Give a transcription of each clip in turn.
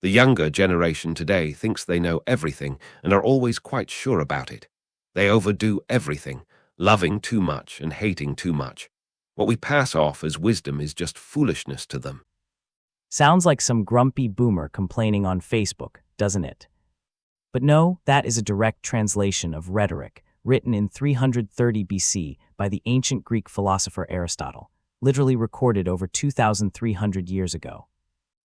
The younger generation today thinks they know everything and are always quite sure about it. They overdo everything, loving too much and hating too much. What we pass off as wisdom is just foolishness to them. Sounds like some grumpy boomer complaining on Facebook, doesn't it? But no, that is a direct translation of rhetoric, written in 330 BC by the ancient Greek philosopher Aristotle, literally recorded over 2,300 years ago.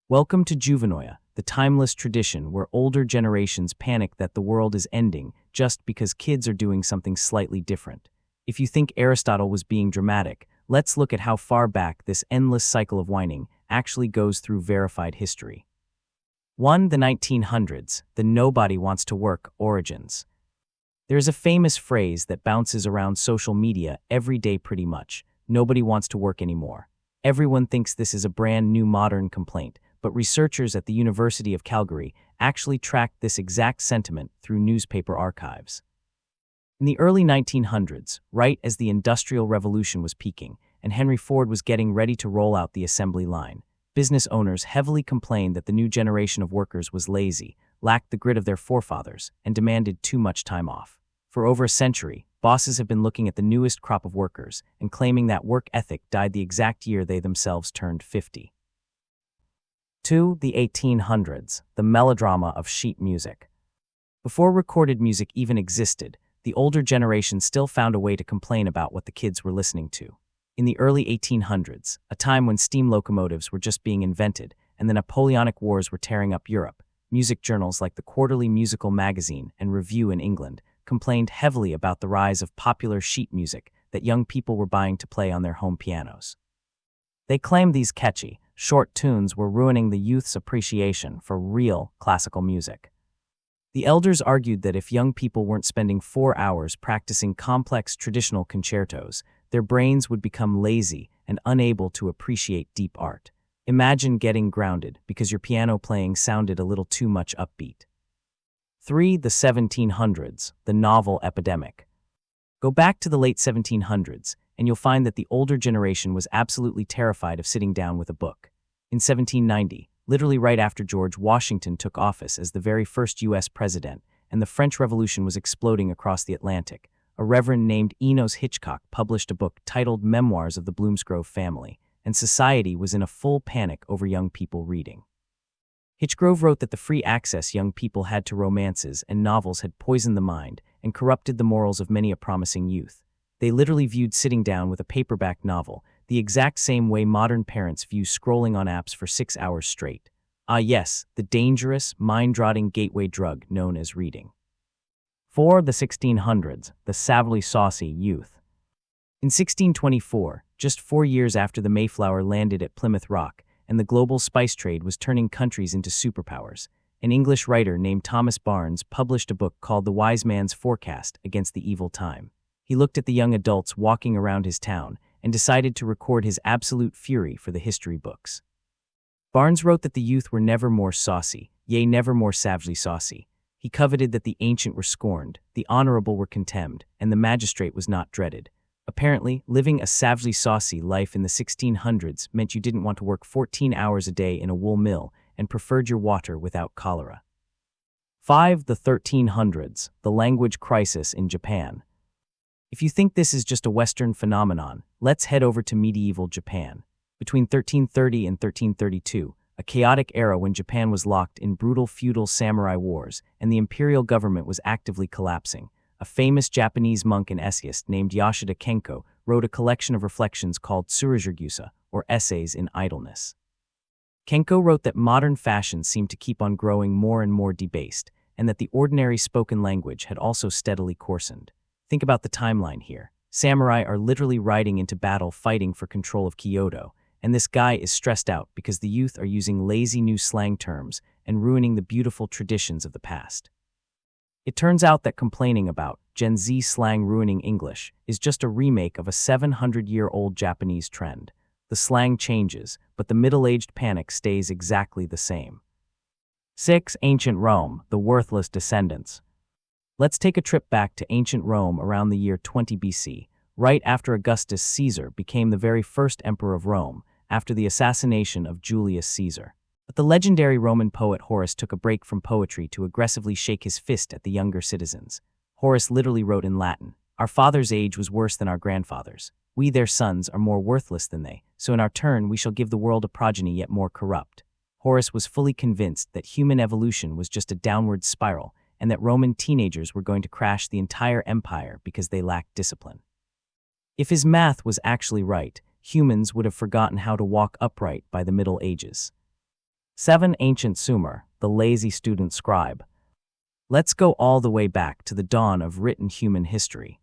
Welcome to Juvenoia, the timeless tradition where older generations panic that the world is ending just because kids are doing something slightly different. If you think Aristotle was being dramatic, let's look at how far back this endless cycle of whining actually goes through verified history. 1. The 1900s, the nobody wants to work origins. There's a famous phrase that bounces around social media every day pretty much. Nobody wants to work anymore. Everyone thinks this is a brand new modern complaint, but researchers at the University of Calgary actually tracked this exact sentiment through newspaper archives. In the early 1900s, right as the Industrial Revolution was peaking and Henry Ford was getting ready to roll out the assembly line, business owners heavily complained that the new generation of workers was lazy, lacked the grit of their forefathers, and demanded too much time off. For over a century, bosses have been looking at the newest crop of workers and claiming that work ethic died the exact year they themselves turned 50. 2. The 1800s, the melodrama of sheet music. Before recorded music even existed, the older generation still found a way to complain about what the kids were listening to. In the early 1800s, a time when steam locomotives were just being invented and the Napoleonic Wars were tearing up Europe, music journals like the Quarterly Musical Magazine and Review in England complained heavily about the rise of popular sheet music that young people were buying to play on their home pianos. They claimed these catchy, short tunes were ruining the youth's appreciation for real classical music. The elders argued that if young people weren't spending 4 hours practicing complex traditional concertos, their brains would become lazy and unable to appreciate deep art. Imagine getting grounded because your piano playing sounded a little too much upbeat. 3. The 1700s, the novel epidemic. Go back to the late 1700s, and you'll find that the older generation was absolutely terrified of sitting down with a book. In 1790, literally right after George Washington took office as the very first U.S. president, and the French Revolution was exploding across the Atlantic, a reverend named Enos Hitchcock published a book titled Memoirs of the Bloomsgrove Family, and society was in a full panic over young people reading. Hitchgrove wrote that the free access young people had to romances and novels had poisoned the mind and corrupted the morals of many a promising youth. They literally viewed sitting down with a paperback novel the exact same way modern parents view scrolling on apps for 6 hours straight. Ah yes, the dangerous, mind-rotting gateway drug known as reading. 4. The 1600s, the savagely saucy youth. In 1624, just 4 years after the Mayflower landed at Plymouth Rock and the global spice trade was turning countries into superpowers, an English writer named Thomas Barnes published a book called The Wise Man's Forecast Against the Evil Time. He looked at the young adults walking around his town and decided to record his absolute fury for the history books. Barnes wrote that the youth were never more saucy, yea, never more savagely saucy. He coveted that the ancient were scorned, the honorable were contemned, and the magistrate was not dreaded. Apparently, living a savagely saucy life in the 1600s meant you didn't want to work 14 hours a day in a wool mill and preferred your water without cholera. 5. The 1300s, the language crisis in Japan. If you think this is just a Western phenomenon, let's head over to medieval Japan. Between 1330 and 1332, a chaotic era when Japan was locked in brutal feudal samurai wars and the imperial government was actively collapsing, a famous Japanese monk and essayist named Yashida Kenko wrote a collection of reflections called Tsurujurgyusa, or Essays in Idleness. Kenko wrote that modern fashion seemed to keep on growing more and more debased, and that the ordinary spoken language had also steadily coarsened. Think about the timeline here. Samurai are literally riding into battle fighting for control of Kyoto, and this guy is stressed out because the youth are using lazy new slang terms and ruining the beautiful traditions of the past. It turns out that complaining about Gen Z slang ruining English is just a remake of a 700-year-old Japanese trend. The slang changes, but the middle-aged panic stays exactly the same. 6. Ancient Rome, the worthless descendants. Let's take a trip back to ancient Rome around the year 20 BC, right after Augustus Caesar became the very first emperor of Rome, after the assassination of Julius Caesar. But the legendary Roman poet Horace took a break from poetry to aggressively shake his fist at the younger citizens. Horace literally wrote in Latin, "Our fathers' age was worse than our grandfathers. We, their sons, are more worthless than they, so in our turn we shall give the world a progeny yet more corrupt." Horace was fully convinced that human evolution was just a downward spiral and that Roman teenagers were going to crash the entire empire because they lacked discipline. If his math was actually right, humans would have forgotten how to walk upright by the Middle Ages. 7. Ancient Sumer, the lazy student scribe. Let's go all the way back to the dawn of written human history.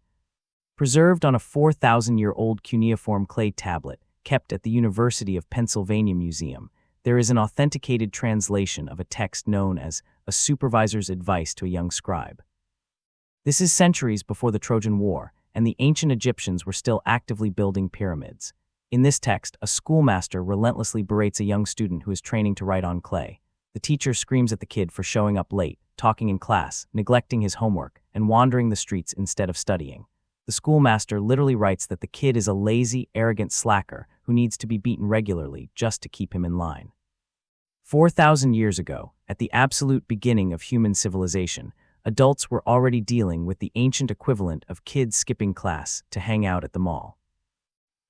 Preserved on a 4,000-year-old cuneiform clay tablet kept at the University of Pennsylvania Museum, there is an authenticated translation of a text known as A Supervisor's Advice to a Young Scribe. This is centuries before the Trojan War, and the ancient Egyptians were still actively building pyramids. In this text, a schoolmaster relentlessly berates a young student who is training to write on clay. The teacher screams at the kid for showing up late, talking in class, neglecting his homework, and wandering the streets instead of studying. The schoolmaster literally writes that the kid is a lazy, arrogant slacker who needs to be beaten regularly just to keep him in line. 4,000 years ago, at the absolute beginning of human civilization, adults were already dealing with the ancient equivalent of kids skipping class to hang out at the mall.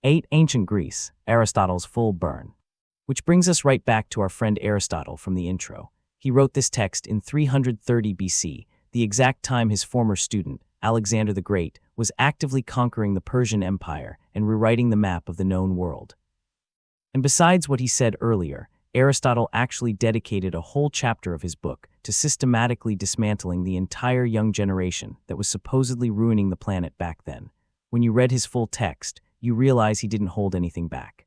8. Ancient Greece, Aristotle's full burn. Which brings us right back to our friend Aristotle from the intro. He wrote this text in 330 BC, the exact time his former student, Alexander the Great, was actively conquering the Persian Empire and rewriting the map of the known world. And besides what he said earlier, Aristotle actually dedicated a whole chapter of his book to systematically dismantling the entire young generation that was supposedly ruining the planet back then. When you read his full text, you realize he didn't hold anything back.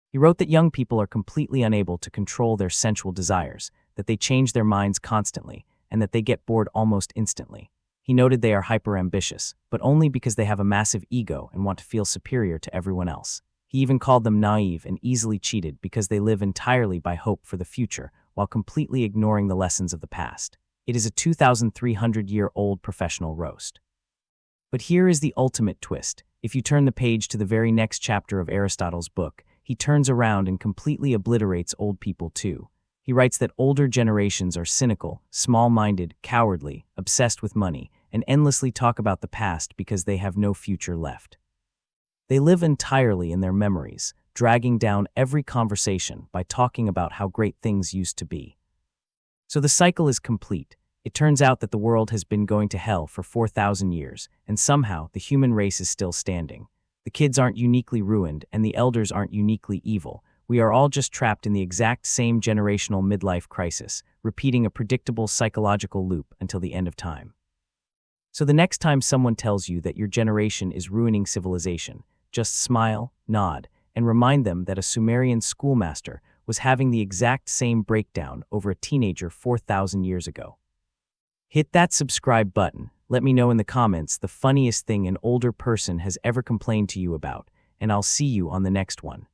He wrote that young people are completely unable to control their sensual desires, that they change their minds constantly, and that they get bored almost instantly. He noted they are hyper-ambitious, but only because they have a massive ego and want to feel superior to everyone else. He even called them naive and easily cheated because they live entirely by hope for the future while completely ignoring the lessons of the past. It is a 2,300-year-old professional roast. But here is the ultimate twist. If you turn the page to the very next chapter of Aristotle's book, he turns around and completely obliterates old people too. He writes that older generations are cynical, small-minded, cowardly, obsessed with money, and endlessly talk about the past because they have no future left. They live entirely in their memories, dragging down every conversation by talking about how great things used to be. So the cycle is complete. It turns out that the world has been going to hell for 4,000 years, and somehow the human race is still standing. The kids aren't uniquely ruined, and the elders aren't uniquely evil. We are all just trapped in the exact same generational midlife crisis, repeating a predictable psychological loop until the end of time. So the next time someone tells you that your generation is ruining civilization, just smile, nod, and remind them that a Sumerian schoolmaster was having the exact same breakdown over a teenager 4,000 years ago. Hit that subscribe button. Let me know in the comments the funniest thing an older person has ever complained to you about, and I'll see you on the next one.